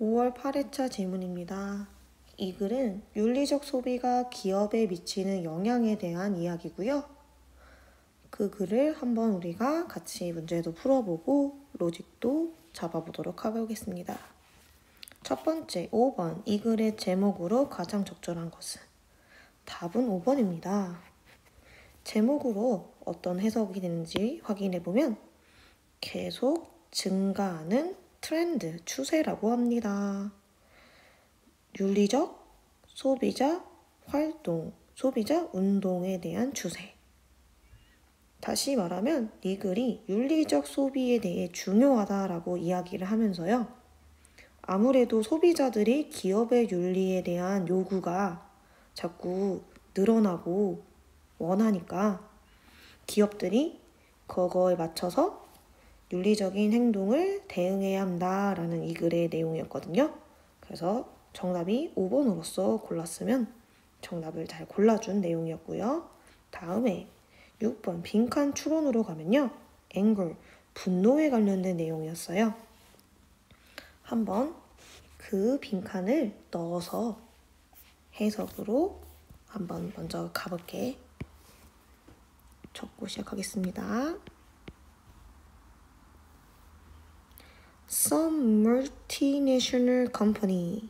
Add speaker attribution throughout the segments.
Speaker 1: 5월 8회차 질문입니다. 이 글은 윤리적 소비가 기업에 미치는 영향에 대한 이야기고요. 그 글을 한번 우리가 같이 문제도 풀어보고 로직도 잡아보도록 하겠습니다. 첫 번째, 5번. 이 글의 제목으로 가장 적절한 것은? 답은 5번입니다. 제목으로 어떤 해석이 되는지 확인해보면 계속 증가하는 트렌드, 추세라고 합니다. 윤리적 소비자 활동, 소비자 운동에 대한 추세. 다시 말하면 이 글이 윤리적 소비에 대해 중요하다라고 이야기를 하면서요. 아무래도 소비자들이 기업의 윤리에 대한 요구가 자꾸 늘어나고 원하니까 기업들이 그거에 맞춰서 윤리적인 행동을 대응해야 한다라는 이 글의 내용이었거든요. 그래서 정답이 5번으로서 골랐으면 정답을 잘 골라준 내용이었고요. 다음에 6번 빈칸 추론으로 가면요. anger, 분노에 관련된 내용이었어요. 한번 그 빈칸을 넣어서 해석으로 한번 먼저 가볼게. 적고 시작하겠습니다. Some multinational company.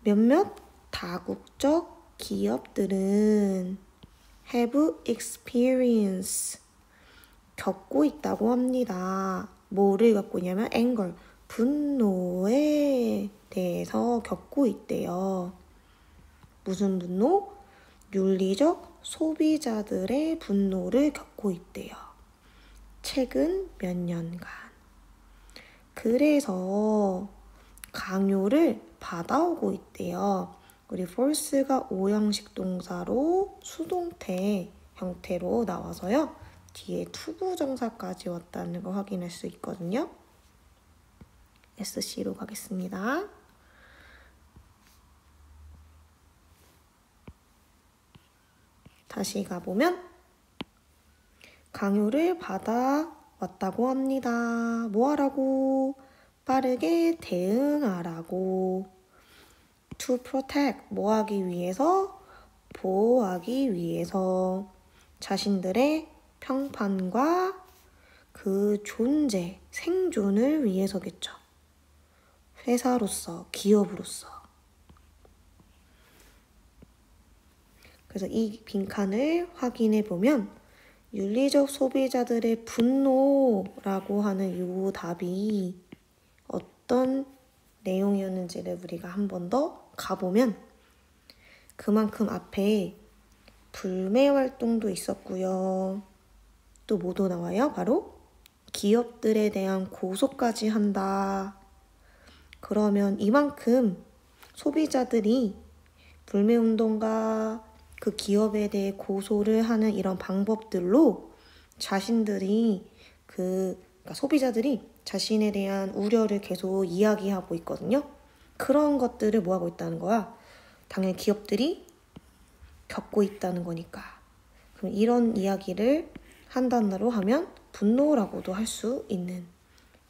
Speaker 1: 몇몇 다국적 기업들은 have experience. 겪고 있다고 합니다. 뭐를 겪고 있냐면 anger, 분노에 대해서 겪고 있대요. 무슨 분노? 윤리적 소비자들의 분노를 겪고 있대요. 최근 몇 년간. 그래서 강요를 받아오고 있대요. 우리 force가 오형식 동사로 수동태 형태로 나와서요. 뒤에 투부정사까지 왔다는 거 확인할 수 있거든요. SC로 가겠습니다. 다시 가보면 강요를 받아왔다고 합니다. 뭐 하라고? 빠르게 대응하라고. To protect, 뭐 하기 위해서? 보호하기 위해서. 자신들의 평판과 그 존재, 생존을 위해서겠죠. 회사로서, 기업으로서. 그래서 이 빈칸을 확인해 보면 윤리적 소비자들의 분노라고 하는 이 답이 어떤 내용이었는지를 우리가 한 번 더 가보면 그만큼 앞에 불매 활동도 있었고요. 또 뭐도 나와요? 바로 기업들에 대한 고소까지 한다. 그러면 이만큼 소비자들이 불매 운동과 그 기업에 대해 고소를 하는 이런 방법들로 자신들이 그러니까 소비자들이 자신에 대한 우려를 계속 이야기하고 있거든요. 그런 것들을 뭐 하고 있다는 거야? 당연히 기업들이 겪고 있다는 거니까. 그럼 이런 이야기를 한 단어로 하면 분노라고도 할 수 있는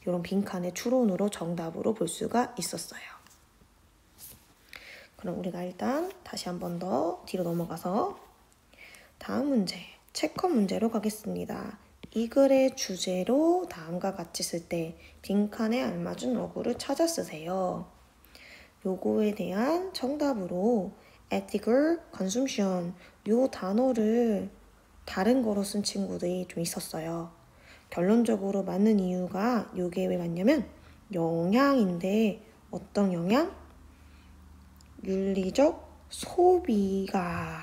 Speaker 1: 이런 빈칸의 추론으로 정답으로 볼 수가 있었어요. 그럼 우리가 일단 다시 한 번 더 뒤로 넘어가서 다음 문제, 체크 문제로 가겠습니다. 이 글의 주제로 다음과 같이 쓸 때 빈칸에 알맞은 어구를 찾아 쓰세요. 요거에 대한 정답으로 ethical consumption 요 단어를 다른 거로 쓴 친구들이 좀 있었어요. 결론적으로 맞는 이유가 요게 왜 맞냐면 영향인데 어떤 영향? 윤리적 소비가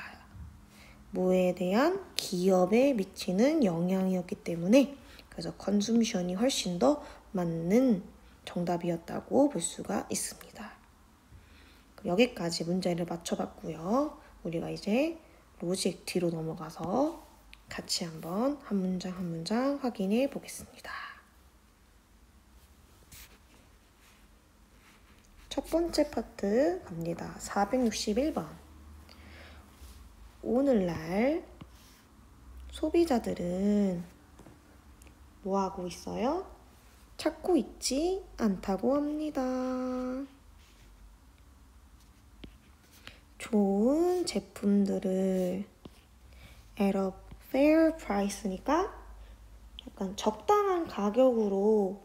Speaker 1: 뭐에 대한 기업에 미치는 영향이었기 때문에 그래서 컨숨션이 훨씬 더 맞는 정답이었다고 볼 수가 있습니다. 여기까지 문제를 맞춰봤고요. 우리가 이제 로직 뒤로 넘어가서 같이 한번 한 문장 한 문장 확인해 보겠습니다. 첫 번째 파트 갑니다. 461번. 오늘날 소비자들은 뭐 하고 있어요? 찾고 있지 않다고 합니다. 좋은 제품들을 at a fair price니까 약간 적당한 가격으로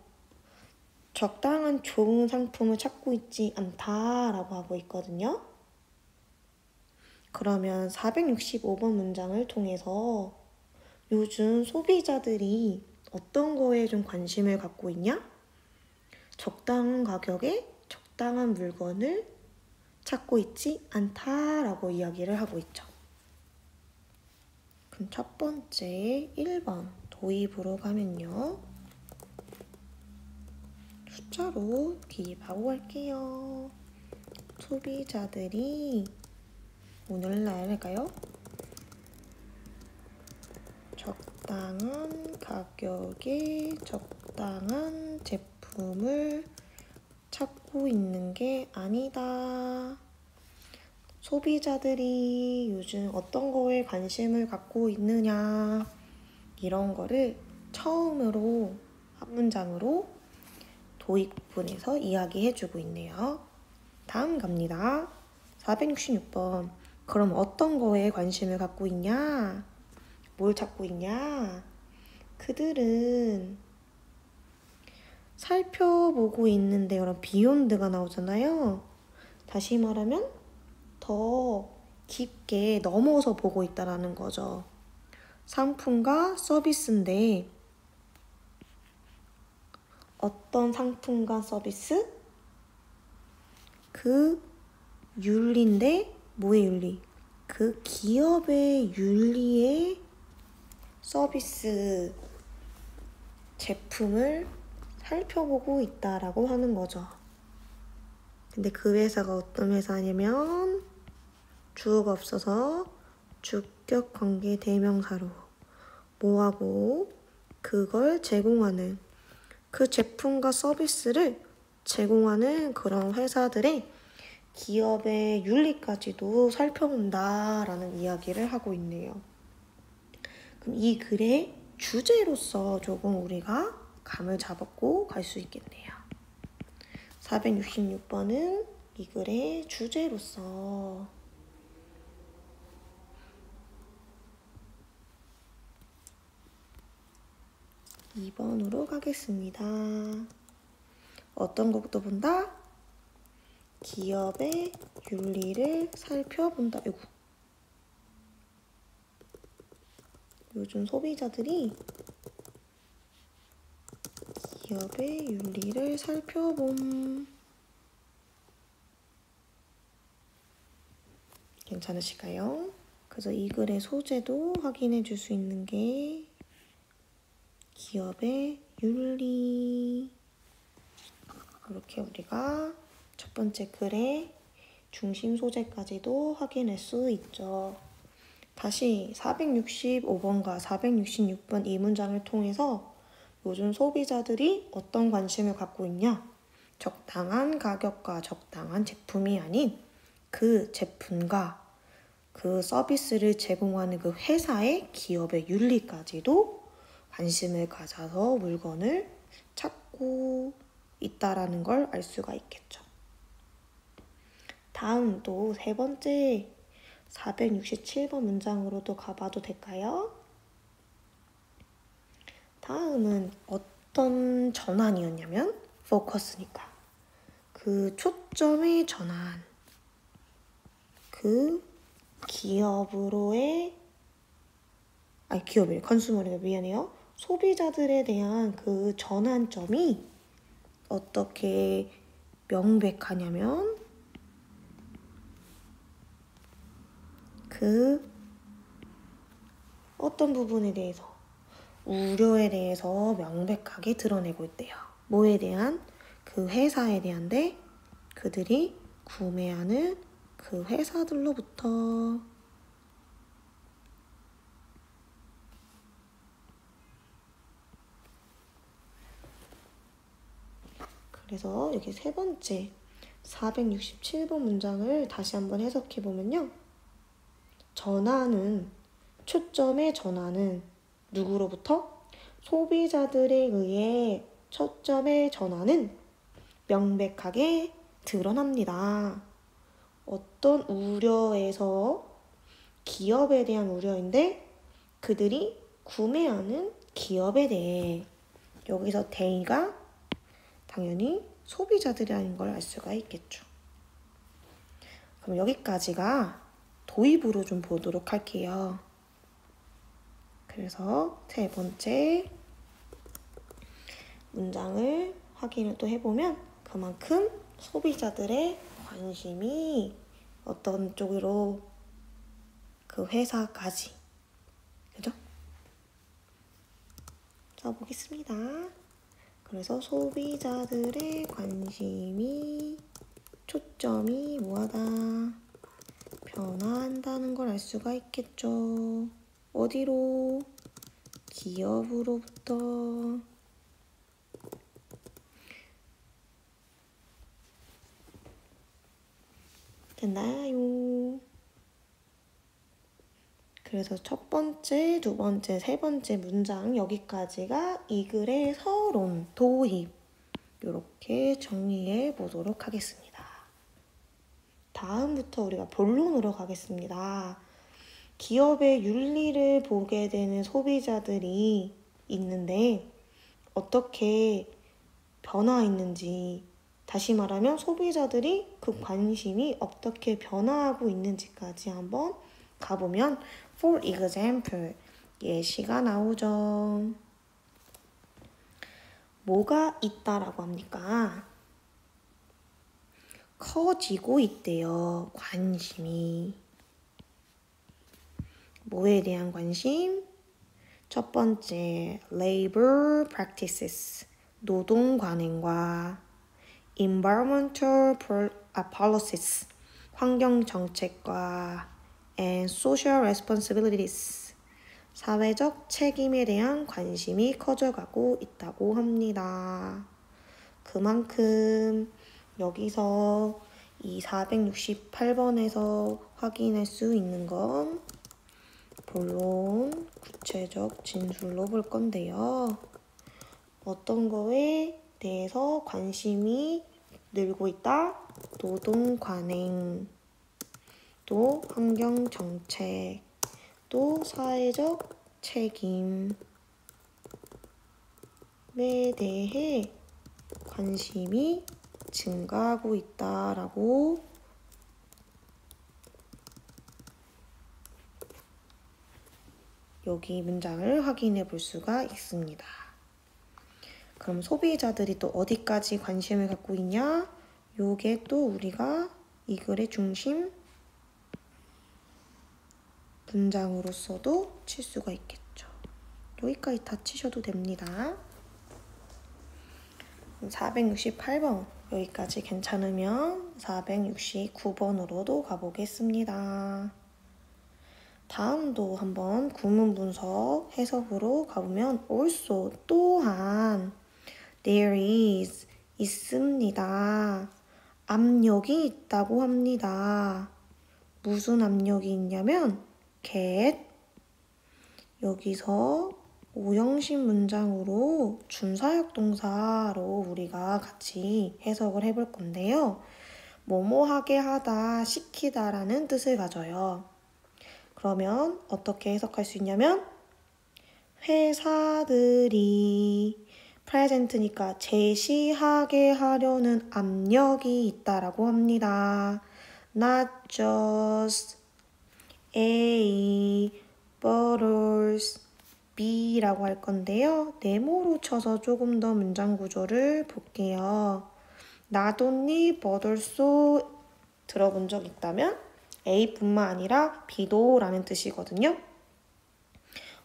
Speaker 1: 적당한 좋은 상품을 찾고 있지 않다라고 하고 있거든요. 그러면 465번 문장을 통해서 요즘 소비자들이 어떤 거에 좀 관심을 갖고 있냐? 적당한 가격에 적당한 물건을 찾고 있지 않다라고 이야기를 하고 있죠. 그럼 첫 번째 1번 도입으로 가면요. 숫자로 기입하고 갈게요. 소비자들이 오늘날 할까요? 적당한 가격에 적당한 제품을 찾고 있는 게 아니다. 소비자들이 요즘 어떤 거에 관심을 갖고 있느냐 이런 거를 처음으로 한 문장으로 도입 부분에서 이야기해주고 있네요. 다음 갑니다. 466번. 그럼 어떤 거에 관심을 갖고 있냐? 뭘 찾고 있냐? 그들은 살펴보고 있는데 여러분 비욘드가 나오잖아요. 다시 말하면 더 깊게 넘어서 보고 있다라는 거죠. 상품과 서비스인데 어떤 상품과 서비스? 그 윤리인데 뭐의 윤리? 그 기업의 윤리의 서비스 제품을 살펴보고 있다라고 하는 거죠. 근데 그 회사가 어떤 회사냐면 주어가 없어서 주격 관계 대명사로 뭐하고 그걸 제공하는 그 제품과 서비스를 제공하는 그런 회사들의 기업의 윤리까지도 살펴본다라는 이야기를 하고 있네요. 그럼 이 글의 주제로서 조금 우리가 감을 잡고 갈 수 있겠네요. 466번은 이 글의 주제로서 2번으로 가겠습니다. 어떤 것부터 본다? 기업의 윤리를 살펴본다. 요즘 소비자들이 기업의 윤리를 살펴봄. 괜찮으실까요? 그래서 이 글의 소재도 확인해 줄 수 있는 게 기업의 윤리. 이렇게 우리가 첫 번째 글의 중심 소재까지도 확인할 수 있죠. 다시 465번과 466번 이 문장을 통해서 요즘 소비자들이 어떤 관심을 갖고 있냐? 적당한 가격과 적당한 제품이 아닌 그 제품과 그 서비스를 제공하는 그 회사의 기업의 윤리까지도 관심을 가져서 물건을 찾고 있다라는 걸 알 수가 있겠죠. 다음 또 세 번째 467번 문장으로도 가봐도 될까요? 다음은 어떤 전환이었냐면 포커스니까 그 초점의 전환, 그 기업으로의 기업이래 컨슈머리가 미안해요. 소비자들에 대한 그 전환점이 어떻게 명백하냐면 그 어떤 부분에 대해서 우려에 대해서 명백하게 드러내고 있대요. 뭐에 대한? 그 회사에 대한데 그들이 구매하는 그 회사들로부터. 그래서 여기 세 번째 467번 문장을 다시 한번 해석해보면요. 전환은, 초점의 전환은 누구로부터? 소비자들에 의해 초점의 전환은 명백하게 드러납니다. 어떤 우려에서 기업에 대한 우려인데 그들이 구매하는 기업에 대해 여기서 they가 당연히 소비자들이라는 걸 알 수가 있겠죠. 그럼 여기까지가 도입으로 좀 보도록 할게요. 그래서 세 번째 문장을 확인을 또 해보면 그만큼 소비자들의 관심이 어떤 쪽으로 그 회사까지 그죠? 써보겠습니다. 그래서 소비자들의 관심이 초점이 뭐하다 변화한다는 걸 알 수가 있겠죠. 어디로? 기업으로부터. 됐나요? 그래서 첫 번째, 두 번째, 세 번째 문장 여기까지가 이 글의 서론, 도입 이렇게 정리해 보도록 하겠습니다. 다음부터 우리가 본론으로 가겠습니다. 기업의 윤리를 보게 되는 소비자들이 있는데 어떻게 변화했는지, 다시 말하면 소비자들이 그 관심이 어떻게 변화하고 있는지까지 한번 가보면 for example 예시가 나오죠. 뭐가 있다라고 합니까? 커지고 있대요. 관심이. 뭐에 대한 관심? 첫 번째, labor practices, 노동 관행과 environmental policies, 환경 정책과 and social responsibilities, 사회적 책임에 대한 관심이 커져가고 있다고 합니다. 그만큼 여기서 이 468번에서 확인할 수 있는 건 본론 구체적 진술로 볼 건데요. 어떤 거에 대해서 관심이 늘고 있다? 노동 관행, 또 환경 정책, 또 사회적 책임에 대해 관심이 증가하고 있다라고 여기 문장을 확인해 볼 수가 있습니다. 그럼 소비자들이 또 어디까지 관심을 갖고 있냐? 요게 또 우리가 이 글의 중심 문장으로서도 칠 수가 있겠죠. 여기까지 다 치셔도 됩니다. 468번 여기까지 괜찮으면 469번으로도 가보겠습니다. 다음도 한번 구문 분석 해석으로 가보면 also 또한 there is 있습니다. 압력이 있다고 합니다. 무슨 압력이 있냐면 get 여기서 오형식 문장으로 준사역 동사로 우리가 같이 해석을 해볼 건데요. 뭐뭐 하게 하다, 시키다라는 뜻을 가져요. 그러면 어떻게 해석할 수 있냐면 회사들이 프레젠트니까 제시하게 하려는 압력이 있다라고 합니다. Not just A, but also B라고 할 건데요. 네모로 쳐서 조금 더 문장 구조를 볼게요. Not only but also 들어본 적 있다면 A뿐만 아니라 B도 라는 뜻이거든요.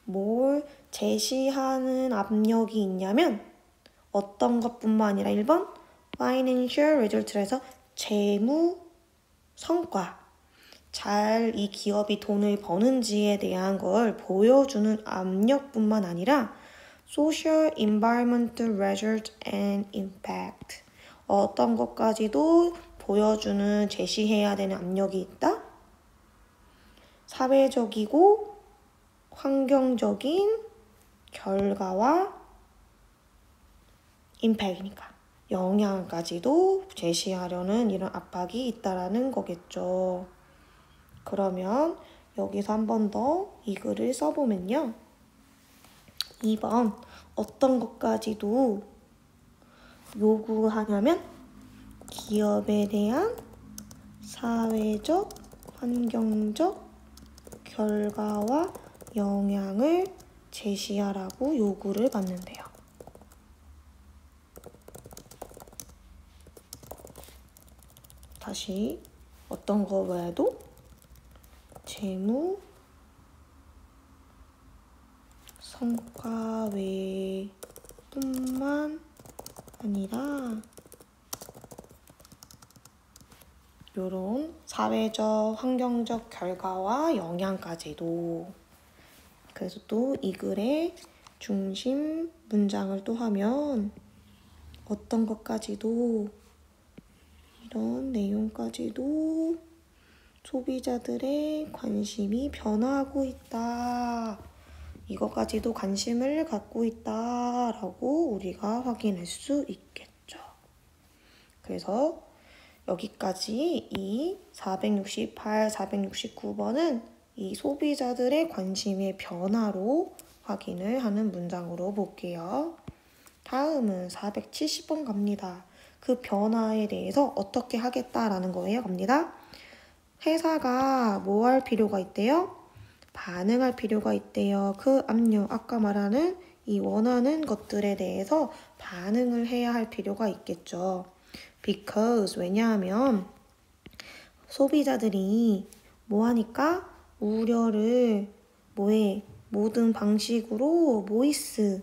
Speaker 1: 뭘 제시하는 압력이 있냐면 어떤 것뿐만 아니라 1번 financial result에서 재무 성과 잘 이 기업이 돈을 버는지에 대한 걸 보여주는 압력뿐만 아니라 social, environmental result and impact 어떤 것까지도 보여주는 제시해야 되는 압력이 있다. 사회적이고 환경적인 결과와 임팩이니까 영향까지도 제시하려는 이런 압박이 있다라는 거겠죠. 그러면 여기서 한 번 더 이 글을 써보면요. 2번 어떤 것까지도 요구하냐면 기업에 대한 사회적, 환경적 결과와 영향을 제시하라고 요구를 받는데요. 다시 어떤 거 외에도 재무, 성과 외뿐만 아니라 이런 사회적, 환경적 결과와 영향까지도. 그래서 또 이 글의 중심 문장을 또 하면 어떤 것까지도 이런 내용까지도 소비자들의 관심이 변화하고 있다. 이것까지도 관심을 갖고 있다라고 우리가 확인할 수 있겠죠. 그래서 여기까지 이 468, 469번은 이 소비자들의 관심의 변화로 확인을 하는 문장으로 볼게요. 다음은 470번 갑니다. 그 변화에 대해서 어떻게 하겠다라는 거예요. 갑니다. 회사가 뭐 할 필요가 있대요? 반응할 필요가 있대요. 그 압력, 아까 말하는 이 원하는 것들에 대해서 반응을 해야 할 필요가 있겠죠. Because 왜냐하면 소비자들이 뭐 하니까 우려를 뭐해? 모든 방식으로 보이스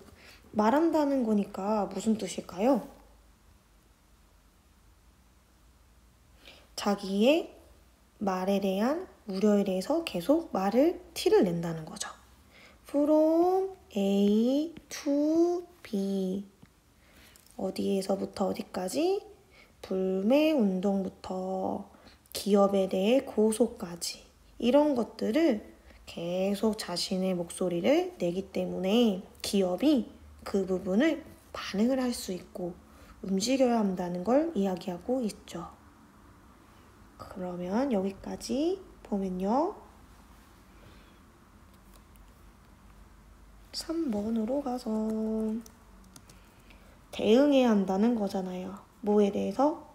Speaker 1: 말한다는 거니까 무슨 뜻일까요? 자기의 말에 대한 우려에 대해서 계속 티를 낸다는 거죠. From A to B 어디에서부터 어디까지? 불매 운동부터 기업에 대해 고소까지 이런 것들을 계속 자신의 목소리를 내기 때문에 기업이 그 부분을 반응을 할 수 있고 움직여야 한다는 걸 이야기하고 있죠. 그러면 여기까지 보면요. 3번으로 가서 대응해야 한다는 거잖아요. 뭐에 대해서?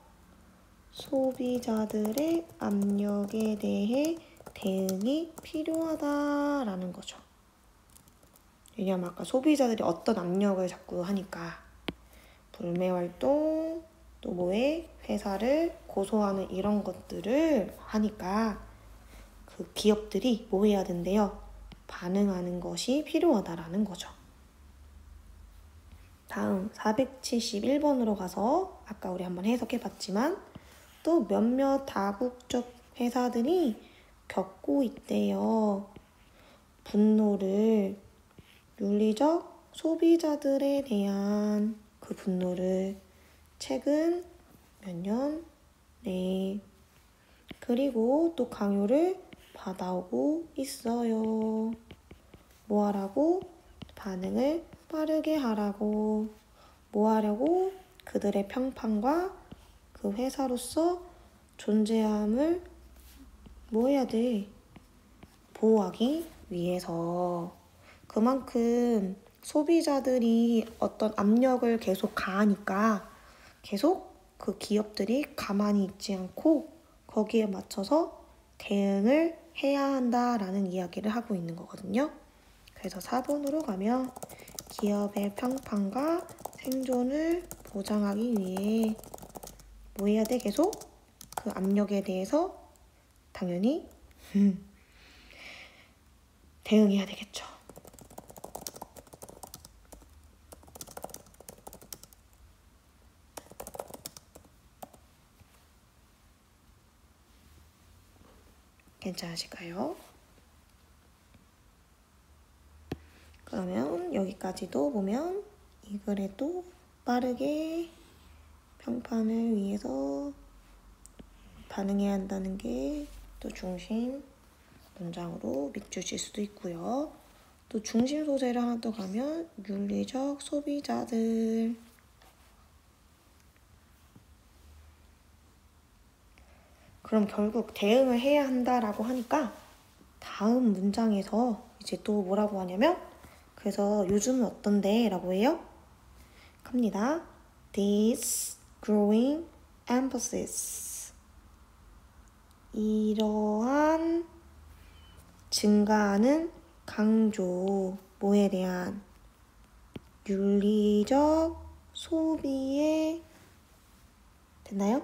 Speaker 1: 소비자들의 압력에 대해 대응이 필요하다라는 거죠. 왜냐면 아까 소비자들이 어떤 압력을 자꾸 하니까 불매활동, 또 뭐에 회사를 고소하는 이런 것들을 하니까 그 기업들이 뭐 해야 된대요? 반응하는 것이 필요하다라는 거죠. 다음 471번으로 가서 아까 우리 한번 해석해봤지만 또 몇몇 다국적 회사들이 겪고 있대요. 분노를 윤리적 소비자들에 대한 그 분노를 최근 몇 년 내에 그리고 또 강요를 받아오고 있어요. 뭐 하라고? 반응을 빠르게 하라고. 뭐 하려고? 그들의 평판과 그 회사로서 존재함을 뭐 해야 돼? 보호하기 위해서. 그만큼 소비자들이 어떤 압력을 계속 가하니까 계속 그 기업들이 가만히 있지 않고 거기에 맞춰서 대응을 해야 한다라는 이야기를 하고 있는 거거든요. 그래서 4번으로 가면 기업의 평판과 생존을 보장하기 위해 뭐 해야 돼? 계속 그 압력에 대해서 당연히 대응해야 되겠죠. 괜찮으실까요? 그러면 여기까지도 보면 이 글에도 빠르게 평판을 위해서 반응해야 한다는 게 또 중심 문장으로 밑주실 수도 있고요. 또 중심 소재를 하나 더 가면 윤리적 소비자들 그럼 결국 대응을 해야 한다라고 하니까 다음 문장에서 이제 또 뭐라고 하냐면 그래서 요즘은 어떤데? 라고 해요. 갑니다. This growing emphasis. 이러한 증가하는 강조, 뭐에 대한 윤리적 소비에 됐나요?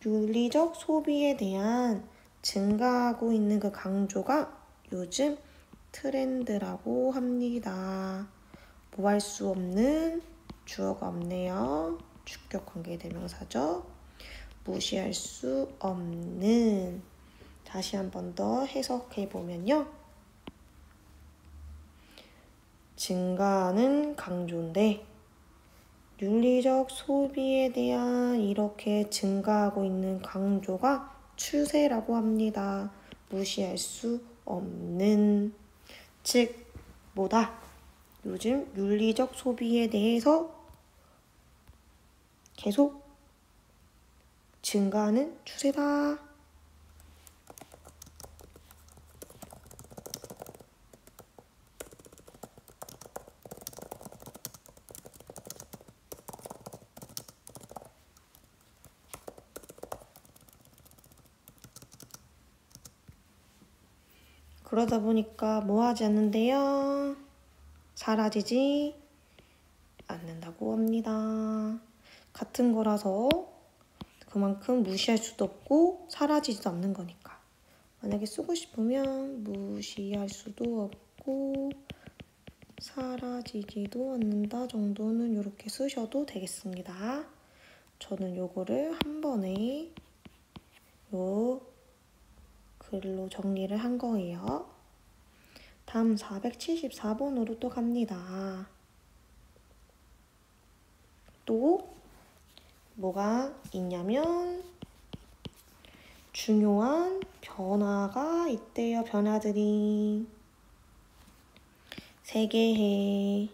Speaker 1: 윤리적 소비에 대한 증가하고 있는 그 강조가 요즘 트렌드라고 합니다. 뭐 할 수 없는 주어가 없네요. 주격 관계대명사죠. 무시할 수 없는. 다시 한 번 더 해석해 보면요. 증가하는 강조인데 윤리적 소비에 대한 이렇게 증가하고 있는 강조가 추세라고 합니다. 무시할 수 없는. 즉 뭐다? 요즘 윤리적 소비에 대해서 계속 증가하는 추세다. 그러다 보니까 뭐 하지 않는데요? 사라지지 않는다고 합니다. 같은 거라서 그만큼 무시할 수도 없고 사라지지도 않는 거니까. 만약에 쓰고 싶으면 무시할 수도 없고 사라지지도 않는다 정도는 이렇게 쓰셔도 되겠습니다. 저는 요거를 한 번에 요 글로 정리를 한 거예요. 다음 474번으로 또 갑니다. 또 뭐가 있냐면 중요한 변화가 있대요. 변화들이. 세계해.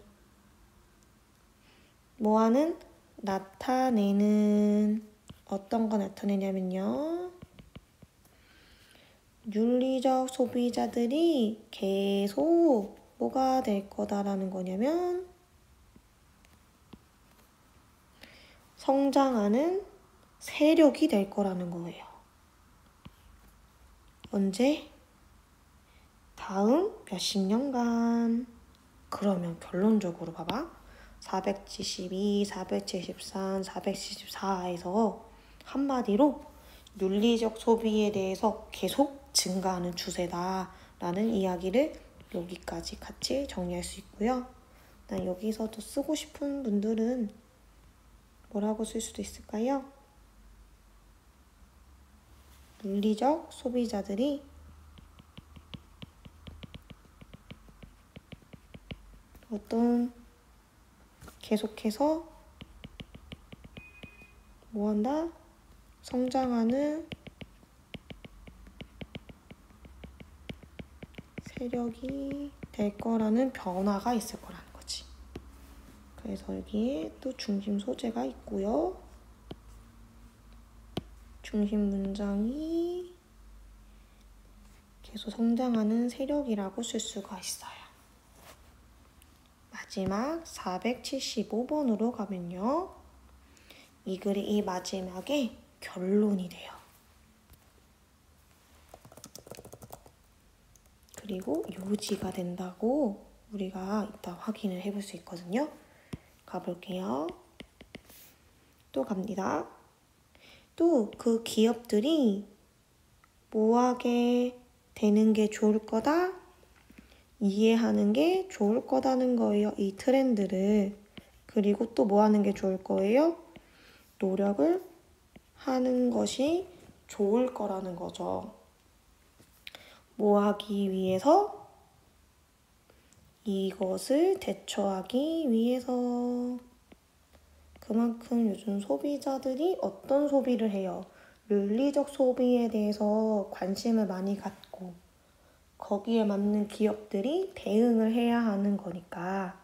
Speaker 1: 뭐하는? 나타내는. 어떤 거 나타내냐면요. 윤리적 소비자들이 계속 뭐가 될 거다라는 거냐면 성장하는 세력이 될 거라는 거예요. 언제? 다음 몇십 년간. 그러면 결론적으로 봐봐. 472, 473, 474에서 한마디로 윤리적 소비에 대해서 계속 증가하는 추세다라는 이야기를 여기까지 같이 정리할 수 있고요. 여기서 더 쓰고 싶은 분들은 뭐라고 쓸 수도 있을까요? 윤리적 소비자들이 어떤 계속해서 뭐한다? 성장하는 세력이 될 거라는 변화가 있을 거라는 거지. 그래서 여기에 또 중심 소재가 있고요. 중심 문장이 계속 성장하는 세력이라고 쓸 수가 있어요. 마지막 475번으로 가면요. 이 글의 이 마지막에 결론이 돼요. 그리고 요지가 된다고 우리가 이따 확인을 해볼 수 있거든요. 가볼게요. 또 갑니다. 또 그 기업들이 뭐하게 되는 게 좋을 거다? 이해하는 게 좋을 거다는 거예요. 이 트렌드를. 그리고 또 뭐 하는 게 좋을 거예요? 노력을 하는 것이 좋을 거라는 거죠. 뭐 하기 위해서? 이것을 대처하기 위해서. 그만큼 요즘 소비자들이 어떤 소비를 해요? 윤리적 소비에 대해서 관심을 많이 갖고 거기에 맞는 기업들이 대응을 해야 하는 거니까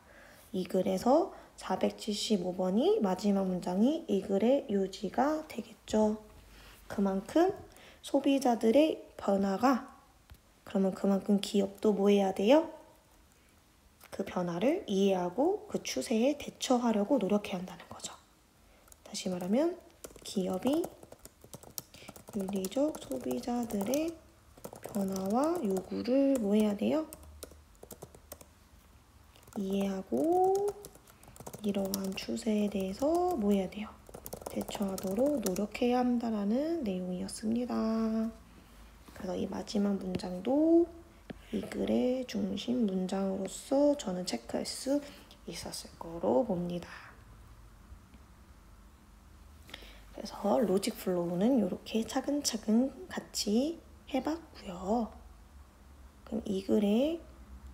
Speaker 1: 이 글에서 475번이 마지막 문장이 이 글의 요지가 되겠죠. 그만큼 소비자들의 변화가 그러면 그만큼 기업도 뭐 해야 돼요? 그 변화를 이해하고 그 추세에 대처하려고 노력해야 한다는 거죠. 다시 말하면 기업이 윤리적 소비자들의 변화와 요구를 뭐 해야 돼요? 이해하고 이러한 추세에 대해서 뭐 해야 돼요? 대처하도록 노력해야 한다라는 내용이었습니다. 그래서 이 마지막 문장도 이 글의 중심 문장으로서 저는 체크할 수 있었을 거로 봅니다. 그래서 로직 플로우는 이렇게 차근차근 같이 해봤고요. 그럼 이 글의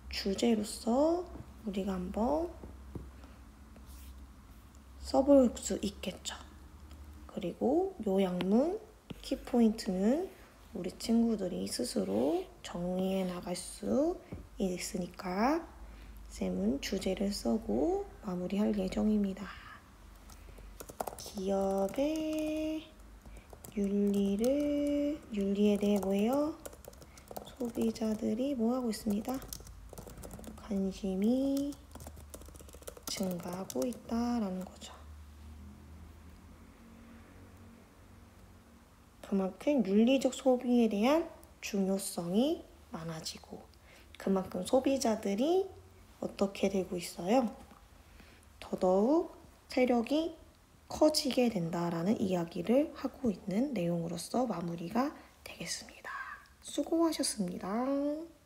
Speaker 1: 주제로서 우리가 한번 써볼 수 있겠죠. 그리고 요약문, 키포인트는 우리 친구들이 스스로 정리해 나갈 수 있으니까 쌤은 주제를 써고 마무리할 예정입니다. 기업의 윤리에 대해 뭐예요? 소비자들이 뭐하고 있습니다? 관심이 증가하고 있다라는 거죠. 그만큼 윤리적 소비에 대한 중요성이 많아지고 그만큼 소비자들이 어떻게 되고 있어요? 더더욱 세력이 커지게 된다라는 이야기를 하고 있는 내용으로서 마무리가 되겠습니다. 수고하셨습니다.